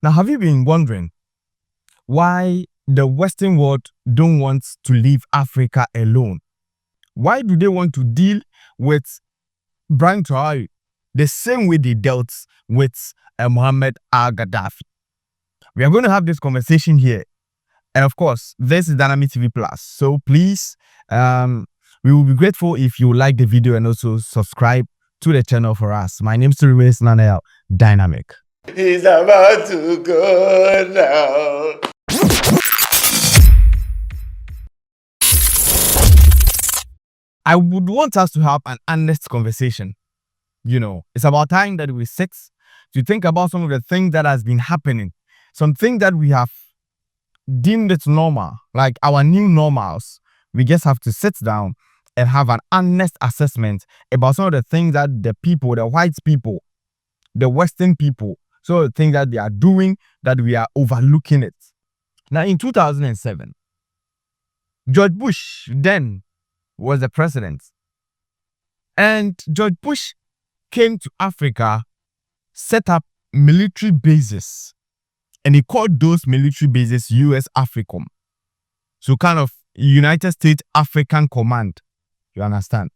Now, have you been wondering why the Western world don't want to leave Africa alone? Why do they want to deal with Ibrahim Traore the same way they dealt with Muhammad al-Gaddafi? We are going to have this conversation here. And of course, this is dynamictvplus. So please, we will be grateful if you like the video and also subscribe to the channel for us. My name is Traoré Nanel, Dynamic. He's about to go now. I would want us to have an honest conversation. You know, it's about time that we sit to think about some of the things that has been happening, something that we have deemed it normal, like our new normals. We just have to sit down and have an honest assessment about some of the things that the people, the white people, the Western people, so the things that they are doing that we are overlooking it. Now, in 2007, George Bush then was the president. And George Bush came to Africa, set up military bases, and he called those military bases US AFRICOM. So kind of United States African Command, you understand?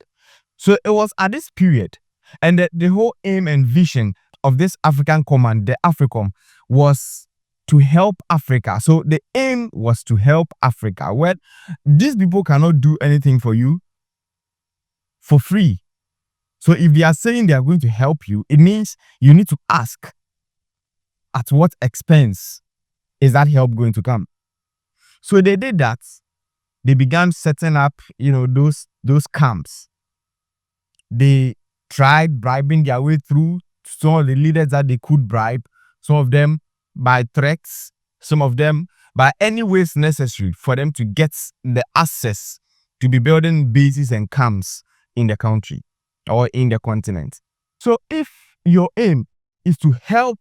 So it was at this period, and the whole aim and vision of this African Command, the AFRICOM, was to help Africa. So the aim was to help Africa, where these people cannot do anything for you for free. So if they are saying they are going to help you, it means you need to ask, at what expense is that help going to come? So they did that. They began setting up, those camps. They tried bribing their way through some of the leaders that they could bribe, some of them by threats, some of them by any ways necessary for them to get the access to be building bases and camps in the country or in the continent. So if your aim is to help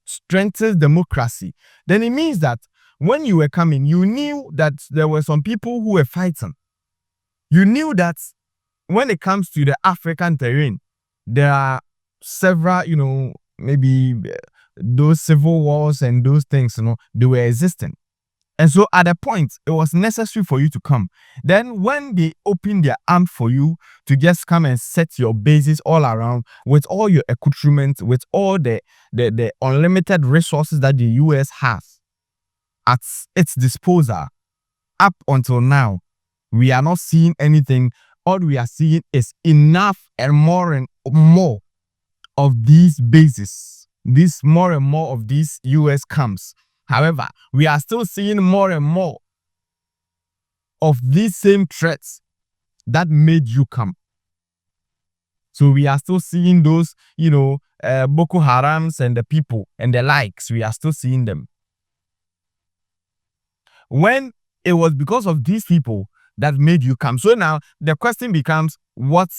strengthen democracy, then it means that when you were coming, you knew that there were some people who were fighting. You knew that when it comes to the African terrain, there are several, maybe those civil wars and those things, they were existing. And so at a point, it was necessary for you to come. Then when they opened their arm for you to just come and set your bases all around with all your accoutrements, with all the unlimited resources that the US has at its disposal, up until now, we are not seeing anything. All we are seeing is enough and more of these bases, more and more of these US camps. However, we are still seeing more and more of these same threats that made you come. So we are still seeing those, Boko Harams and the people and the likes. We are still seeing them. When it was because of these people that made you come. So now the question becomes, what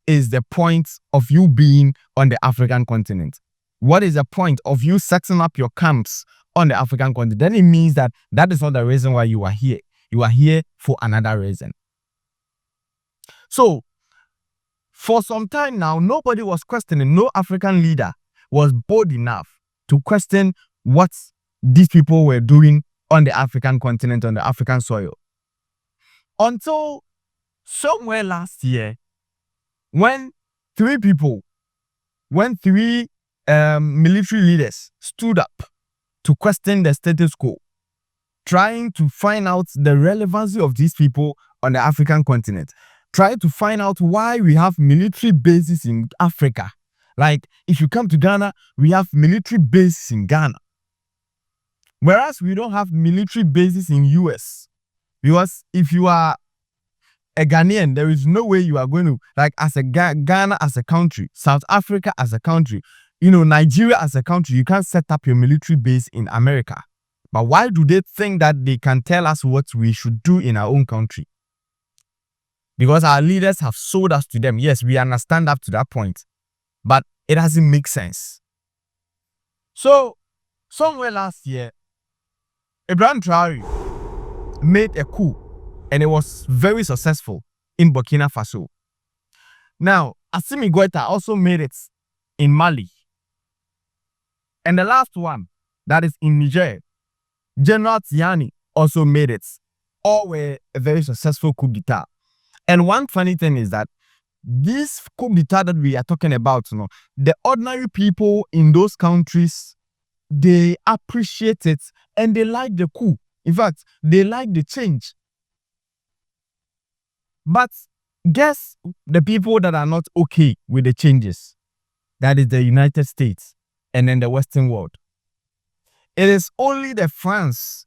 is the point of you being on the African continent? What is the point of you setting up your camps on the African continent? Then it means that is not the reason why you are here. You are here for another reason. So, for some time now, nobody was questioning, no African leader was bold enough to question what these people were doing on the African continent, on the African soil. Until somewhere last year, when three military leaders stood up to question the status quo, trying to find out the relevancy of these people on the African continent, trying to find out why we have military bases in Africa. Like, if you come to Ghana, we have military bases in Ghana. Whereas we don't have military bases in US. Because if you are a Ghanaian, there is no way you are going to, like, as a Ghana as a country, South Africa as a country, Nigeria as a country, you can't set up your military base in America. But why do they think that they can tell us what we should do in our own country? Because our leaders have sold us to them. Yes, we understand up to that point, but it doesn't make sense. So, somewhere last year, Ibrahim Traore made a coup, and it was very successful in Burkina Faso. Now, Assimi Goïta also made it in Mali. And the last one that is in Niger. General Tiani also made it. All were a very successful coup d'etat. And one funny thing is that this coup d'etat that we are talking about, the ordinary people in those countries, they appreciate it and they like the coup. In fact, they like the change. But guess the people that are not okay with the changes? That is the United States and then the Western world. It is only the France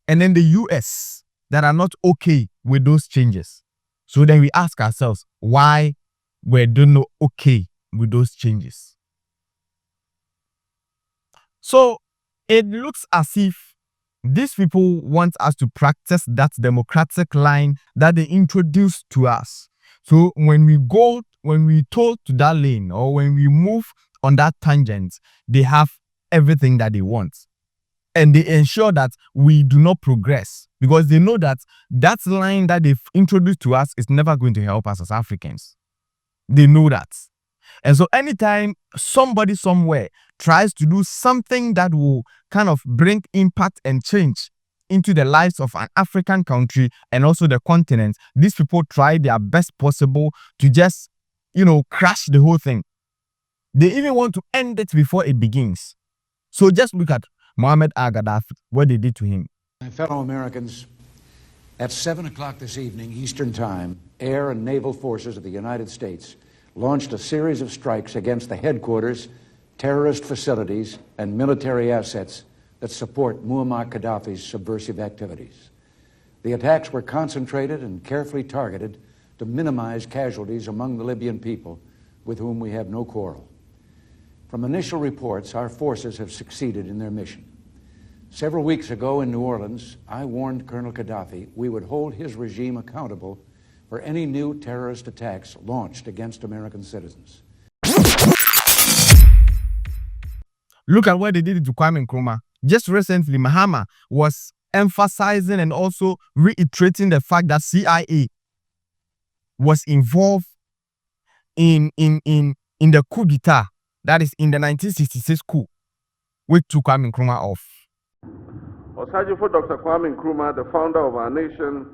and then the US that are not okay with those changes. So then we ask ourselves, why were they not okay with those changes? So it looks as if these people want us to practice that democratic line that they introduced to us. So when we told to that lane or when we move on that tangent, they have everything that they want. And they ensure that we do not progress because they know that that line that they've introduced to us is never going to help us as Africans. They know that. And so anytime somebody somewhere tries to do something that will kind of bring impact and change into the lives of an African country and also the continent, these people try their best possible to just, crash the whole thing. They even want to end it before it begins. So just look at Muammar al-Gaddafi, what they did to him. My fellow Americans, at 7 o'clock this evening, Eastern Time, air and naval forces of the United States launched a series of strikes against the headquarters, terrorist facilities, and military assets that support Muammar Gaddafi's subversive activities. The attacks were concentrated and carefully targeted to minimize casualties among the Libyan people with whom we have no quarrel. From initial reports, our forces have succeeded in their mission. Several weeks ago in New Orleans, I warned Colonel Gaddafi we would hold his regime accountable for any new terrorist attacks launched against American citizens. Look at what they did to Kwame Nkrumah. Just recently, Mahama was emphasizing and also reiterating the fact that CIA was involved in the coup d'etat, that is in the 1966 coup, which took Kwame Nkrumah off. Osajifo Dr. Kwame Nkrumah, the founder of our nation,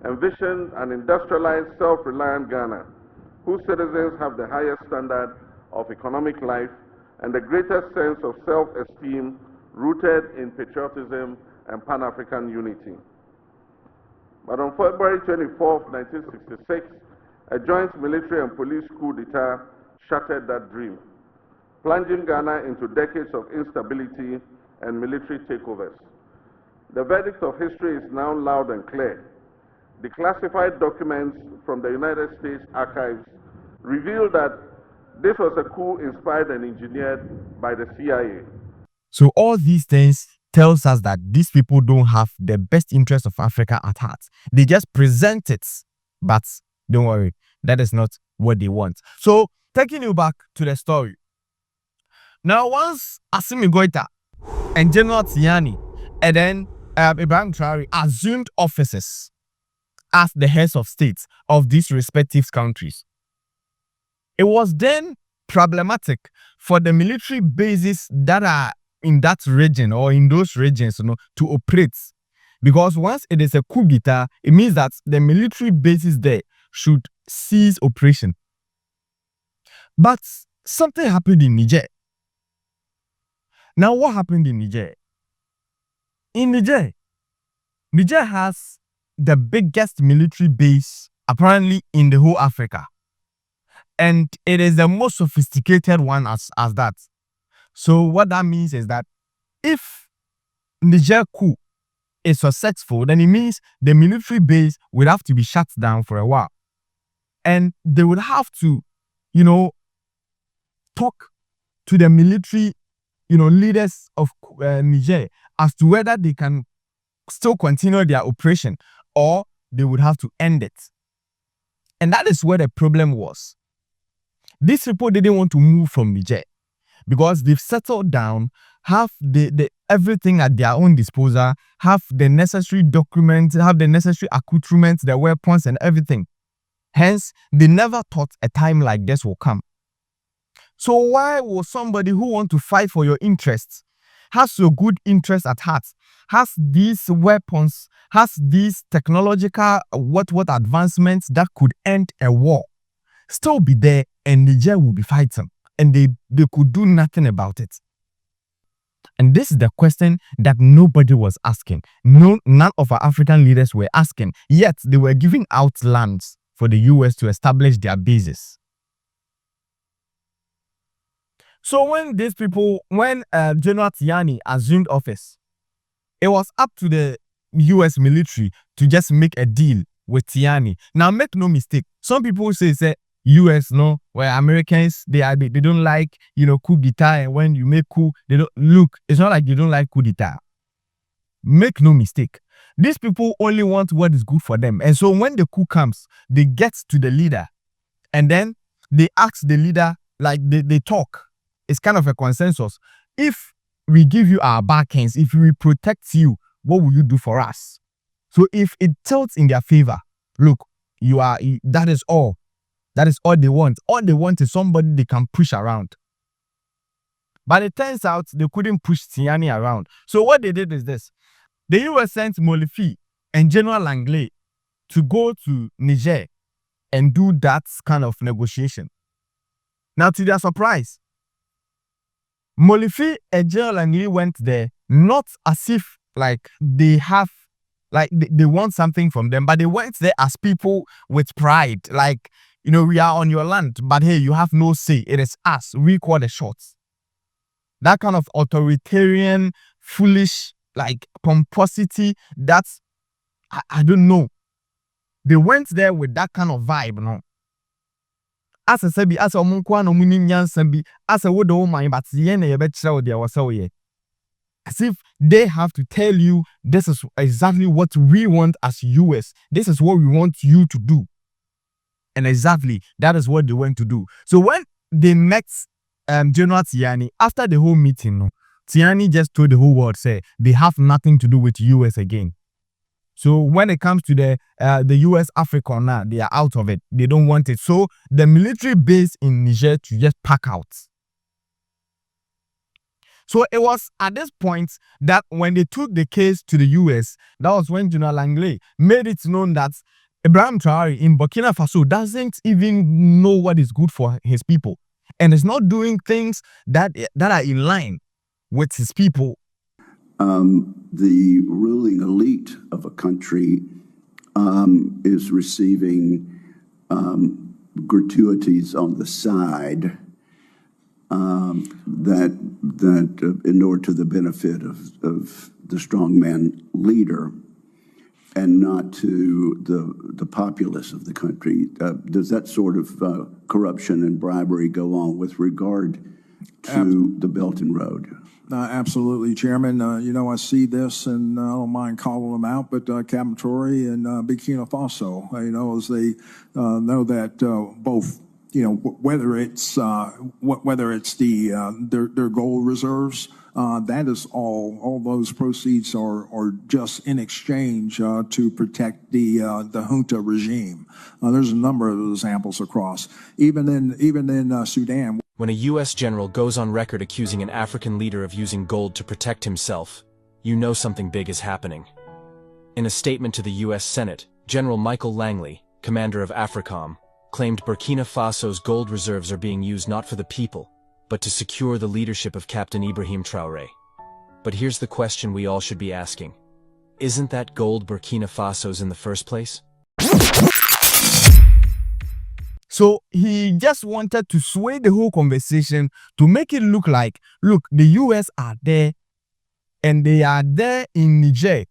envisioned an industrialized, self-reliant Ghana, whose citizens have the highest standard of economic life and the greatest sense of self-esteem rooted in patriotism and Pan-African unity. But on February 24, 1966, a joint military and police coup d'etat shattered that dream, plunging Ghana into decades of instability and military takeovers. The verdict of history is now loud and clear. Declassified documents from the United States archives reveal that this was a coup inspired and engineered by the CIA. So all these things tells us that these people don't have the best interest of Africa at heart. They just present it, but don't worry, that is not what they want. So taking you back to the story. Now once Assimi Goïta and General Tiani and then Ibrahim Traore assumed offices as the heads of states of these respective countries, it was then problematic for the military bases that are in that region or in those regions, to operate. Because once it is a coup d'etat, it means that the military bases there should cease operation. But something happened in Niger. Now, what happened in Niger? In Niger, Niger has the biggest military base apparently in the whole Africa. And it is the most sophisticated one as that. So what that means is that if Niger coup is successful, then it means the military base will have to be shut down for a while. And they would have to, talk to the military, leaders of Niger as to whether they can still continue their operation or they would have to end it. And that is where the problem was. These people didn't want to move from Niger because they've settled down, have the everything at their own disposal, have the necessary documents, have the necessary accoutrements, the weapons and everything. Hence, they never thought a time like this will come. So why would somebody who wants to fight for your interests has your good interest at heart, has these weapons, has these technological what advancements that could end a war, still be there, and Niger will be fighting, and they could do nothing about it. And this is the question that nobody was asking. None of our African leaders were asking, yet they were giving out lands for the US to establish their bases. So when General Tiani assumed office, it was up to the US military to just make a deal with Tiani. Now, make no mistake, some people say US, no, where Americans, they don't like, coup d'etat, and when you make coup, they don't look, it's not like they don't like coup d'etat. Make no mistake, these people only want what is good for them. And so when the coup comes, they get to the leader, and then they ask the leader, like they talk. It's kind of a consensus. If we give you our backends, if we protect you, what will you do for us? So if it tilts in their favor, look, that is all. That is all they want. All they want is somebody they can push around. But it turns out they couldn't push Tiani around. So what they did is this. The US sent Molefi and General Langley to go to Niger and do that kind of negotiation. Now, to their surprise, Molefi and General Langley went there not as if like they have, like they want something from them, but they went there as people with pride. Like, we are on your land, but hey, you have no say. It is us. We call the shots. That kind of authoritarian, foolish, like pomposity, that's, I don't know. They went there with that kind of vibe, no? As I said, as a munkwa no munim nyansambi, as a wodo mind, but yene yebechra dia wasawoye. As if they have to tell you, this is exactly what we want as US. This is what we want you to do. And exactly, that is what they went to do. So when they met General Tiani, after the whole meeting, Tiani just told the whole world, say, they have nothing to do with US again. So when it comes to the US Africa now, they are out of it. They don't want it. So the military base in Niger to just pack out. So it was at this point that when they took the case to the US, that was when General Langley made it known that Ibrahim Traore in Burkina Faso doesn't even know what is good for his people, and is not doing things that are in line with his people. The ruling elite of a country is receiving gratuities on the side that inure to the benefit of the strongman leader, and not to the populace of the country. Does that sort of corruption and bribery go on with regard to the Belt and Road? Absolutely, Chairman. I see this, and I don't mind calling them out, but Captain Traoré and Burkina Faso, as they know that both, whether it's their gold reserves, that is all those proceeds are just in exchange to protect the junta regime. There's a number of examples across, even in Sudan. When a U.S. general goes on record accusing an African leader of using gold to protect himself, you know something big is happening. In a statement to the U.S. Senate, General Michael Langley, commander of AFRICOM, claimed Burkina Faso's gold reserves are being used not for the people, but to secure the leadership of Captain Ibrahim Traore. But here's the question we all should be asking. Isn't that gold Burkina Faso's in the first place? So he just wanted to sway the whole conversation to make it look like, look, the US are there, and they are there in Niger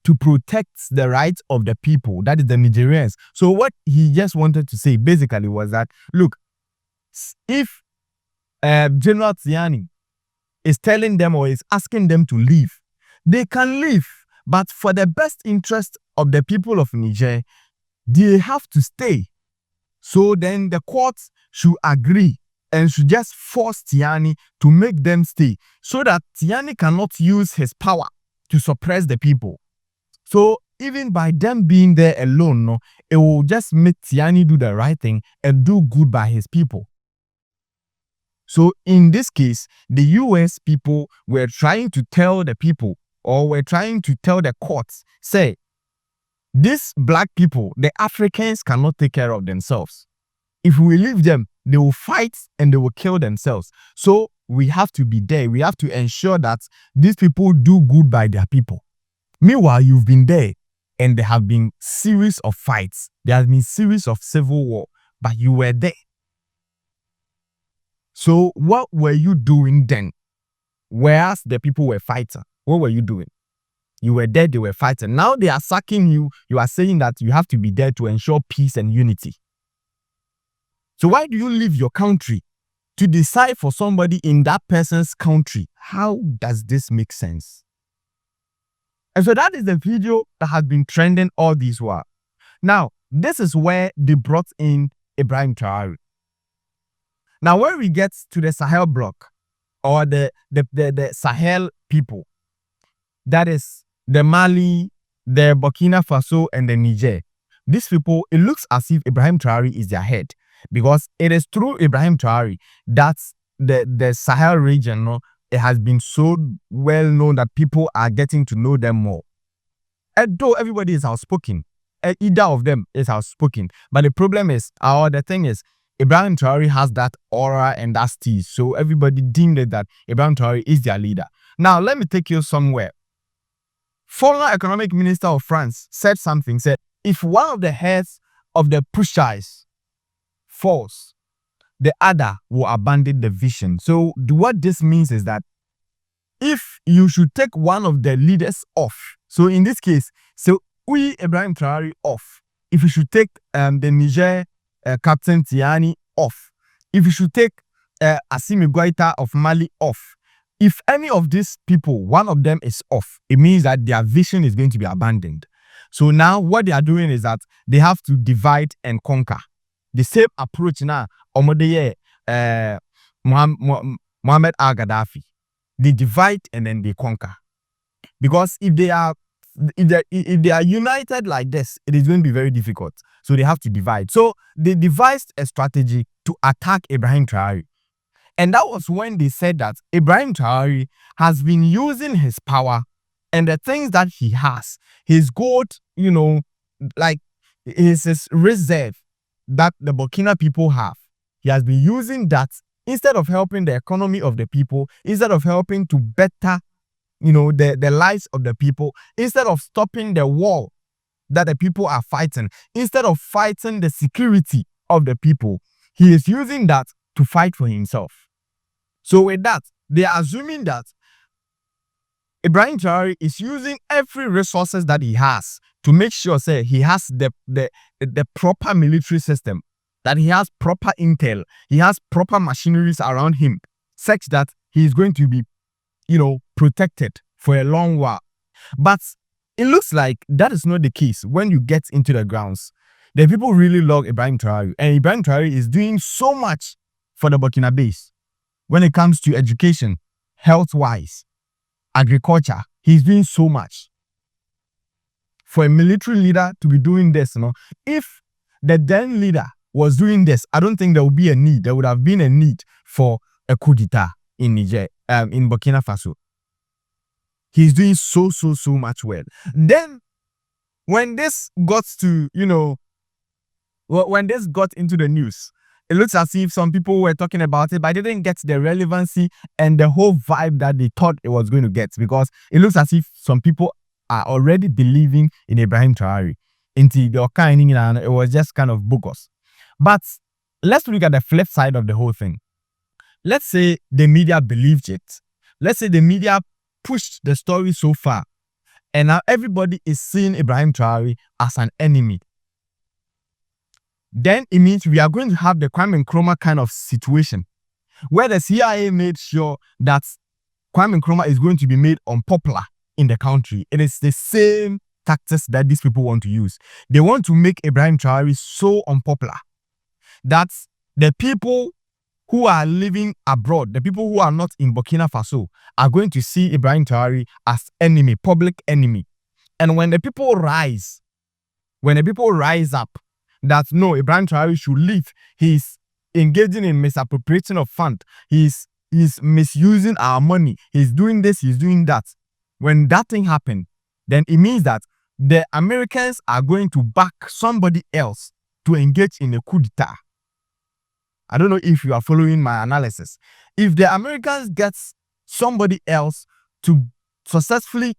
to protect the rights of the people, that is the Nigerians. So what he just wanted to say basically was that, look, if General Tiani is telling them or is asking them to leave, they can leave, but for the best interest of the people of Niger, they have to stay. So then the courts should agree and should just force Tiani to make them stay, so that Tiani cannot use his power to suppress the people. So even by them being there alone, it will just make Tiani do the right thing and do good by his people. So in this case, the US people were trying to tell the people, or were trying to tell the courts, say, these black people, the Africans, cannot take care of themselves. If we leave them, they will fight and they will kill themselves. So we have to be there. We have to ensure that these people do good by their people. Meanwhile, you've been there and there have been series of fights. There have been series of civil war, but you were there. So what were you doing then? Whereas the people were fighting, what were you doing? You were there, they were fighting. Now they are sacking you. You are saying that you have to be there to ensure peace and unity. So why do you leave your country to decide for somebody in that person's country? How does this make sense? And so that is the video that has been trending all this while. Now, this is where they brought in Ibrahim Traore. Now, when we get to the Sahel bloc, or the Sahel people, that is the Mali, the Burkina Faso, and the Niger, these people, it looks as if Ibrahim Traore is their head, because it is through Ibrahim Traore that the Sahel region, no, it has been so well known that people are getting to know them more. And though everybody is outspoken, either of them is outspoken, but the problem is, or the thing is, Ibrahim Traore has that aura and that steez, so everybody deemed it that Ibrahim Traore is their leader. Now, let me take you somewhere. Former economic minister of France said something, said, if one of the heads of the pushers falls, the other will abandon the vision. So what this means is that if you should take one of the leaders off, so in this case, so we Ibrahim Traore off, if you should take the Niger Captain Tiani off, if you should take Assimi Goïta of Mali off, if any of these people, one of them is off, it means that their vision is going to be abandoned. So now what they are doing is that they have to divide and conquer. The same approach now, Mohammed al-Gaddafi. They divide and then they conquer. Because if they are united like this, it is going to be very difficult. So they have to divide. So they devised a strategy to attack Ibrahim Traore. And that was when they said that Ibrahim Traore has been using his power and the things that he has, his gold, like his reserve that the Burkina people have. He has been using that instead of helping the economy of the people, instead of helping to better, the lives of the people, instead of stopping the war that the people are fighting, instead of fighting the security of the people, he is using that to fight for himself. So with that, they are assuming that Ibrahim Traore is using every resources that he has to make sure, say, he has the proper military system, that he has proper intel, he has proper machineries around him, such that he is going to be, protected for a long while. But it looks like that is not the case when you get into the grounds. The people really love Ibrahim Traore, and Ibrahim Traore is doing so much for the Burkinabés when it comes to education, health-wise, agriculture. He's doing so much. For a military leader to be doing this, if the then leader was doing this, I don't think there would be a need. There would have been a need for a coup d'etat in Niger, in Burkina Faso. He's doing so much well. Then, when this got to, when this got into the news, it looks as if some people were talking about it, but they didn't get the relevancy and the whole vibe that they thought it was going to get, because it looks as if some people are already believing in Ibrahim Traore. It was just kind of bogus. But let's look at the flip side of the whole thing. Let's say the media believed it. Let's say the media pushed the story so far, and now everybody is seeing Ibrahim Traore as an enemy. Then it means we are going to have the Kwame Nkrumah kind of situation, where the CIA made sure that Kwame Nkrumah is going to be made unpopular in the country. It is the same tactics that these people want to use. They want to make Ibrahim Traore so unpopular that the people who are living abroad, the people who are not in Burkina Faso, are going to see Ibrahim Traore as enemy, public enemy. And when the people rise up, that no, Ibrahim Traore should leave, he's engaging in misappropriation of fund. He's misusing our money. He's doing this, he's doing that. When that thing happened, then it means that the Americans are going to back somebody else to engage in a coup d'etat. I don't know if you are following my analysis. If the Americans get somebody else to successfully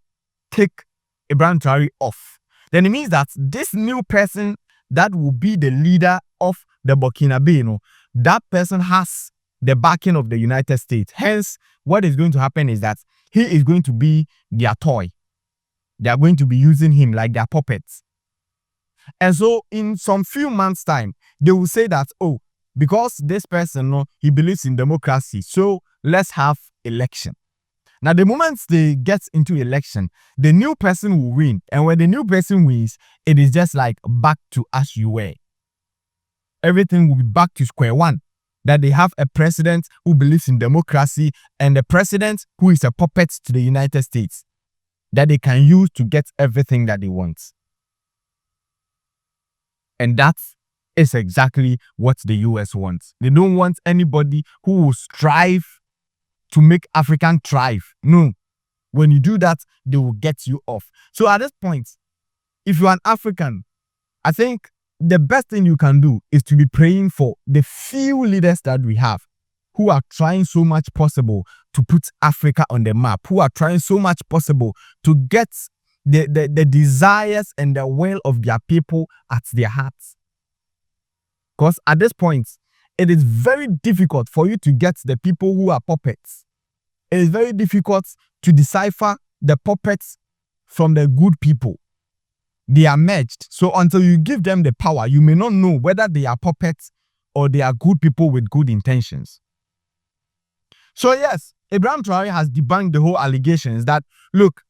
take Ibrahim Traore off, then it means that this new person that will be the leader of the Burkinabe, that person has the backing of the United States. Hence, what is going to happen is that he is going to be their toy. They are going to be using him like their puppets. And so in some few months' time, they will say that, oh, because this person, he believes in democracy, so let's have election. Now, the moment they get into election, the new person will win. And when the new person wins, it is just like back to as you were. Everything will be back to square one. That they have a president who believes in democracy and a president who is a puppet to the United States that they can use to get everything that they want. And that is exactly what the US wants. They don't want anybody who will strive to make African thrive. No. When you do that, they will get you off. So at this point, if you're an African, I think the best thing you can do is to be praying for the few leaders that we have who are trying so much possible to put Africa on the map, who are trying so much possible to get the desires and the will of their people at their hearts. Because at this point, it is very difficult for you to get the people who are puppets. It is very difficult to decipher the puppets from the good people. They are merged. So until you give them the power, you may not know whether they are puppets or they are good people with good intentions. So yes, Ibrahim Traore has debunked the whole allegations that, look,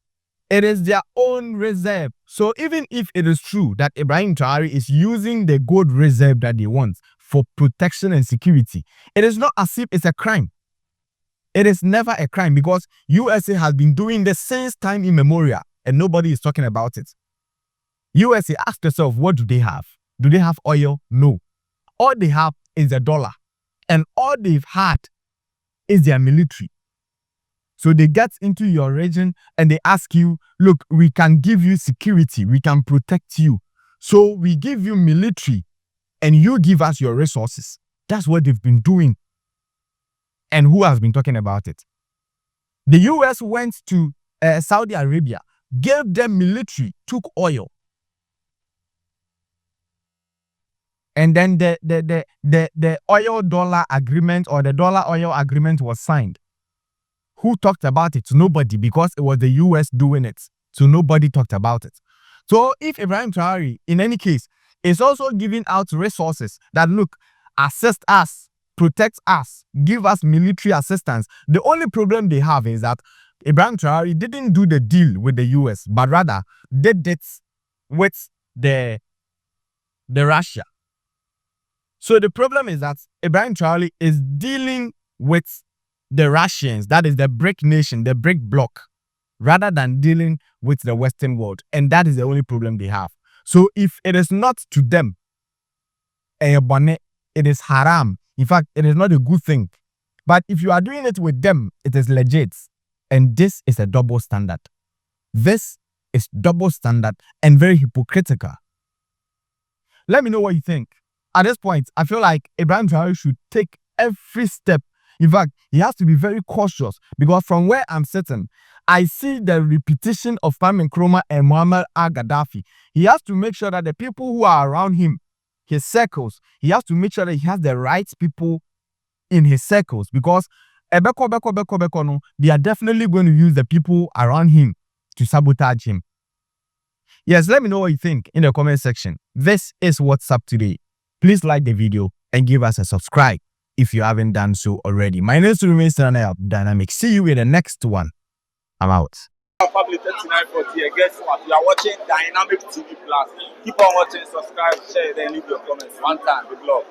it is their own reserve. So even if it is true that Ibrahim Traore is using the gold reserve that they want for protection and security, it is not as if it's a crime. It is never a crime because USA has been doing this since time immemorial and nobody is talking about it. USA, ask yourself, what do they have? Do they have oil? No. All they have is the dollar. And all they've had is their military. So they get into your region and they ask you, look, we can give you security. We can protect you. So we give you military and you give us your resources. That's what they've been doing. And who has been talking about it? The US went to Saudi Arabia, gave them military, took oil. And then the oil dollar agreement or the dollar oil agreement was signed. Who talked about it? Nobody, because it was the US doing it. So nobody talked about it. So if Ibrahim Traore, in any case, is also giving out resources that, look, assist us, protect us, give us military assistance, the only problem they have is that Ibrahim Traore didn't do the deal with the US, but rather did it with the Russia. So the problem is that Ibrahim Traore is dealing with the Russians, that is the BRIC nation, the BRIC bloc, rather than dealing with the Western world. And that is the only problem they have. So if it is not to them, it is haram. In fact, it is not a good thing. But if you are doing it with them, it is legit. And this is a double standard. This is double standard and very hypocritical. Let me know what you think. At this point, I feel like Ibrahim Traore should take every step. In fact, he has to be very cautious because from where I'm sitting, I see the repetition of Kwame Nkrumah and Muammar al-Gaddafi. He has to make sure that the people who are around him, his circles, he has to make sure that he has the right people in his circles because they are definitely going to use the people around him to sabotage him. Yes, let me know what you think in the comment section. This is What's Up Today. Please like the video and give us a subscribe if you haven't done so already. My name is Dynamic. See you in the next one. I'm out. Family 3940. Guess what? You are watching Dynamic TV Plus. Keep on watching, subscribe, share, then leave your comments. One time. Good luck.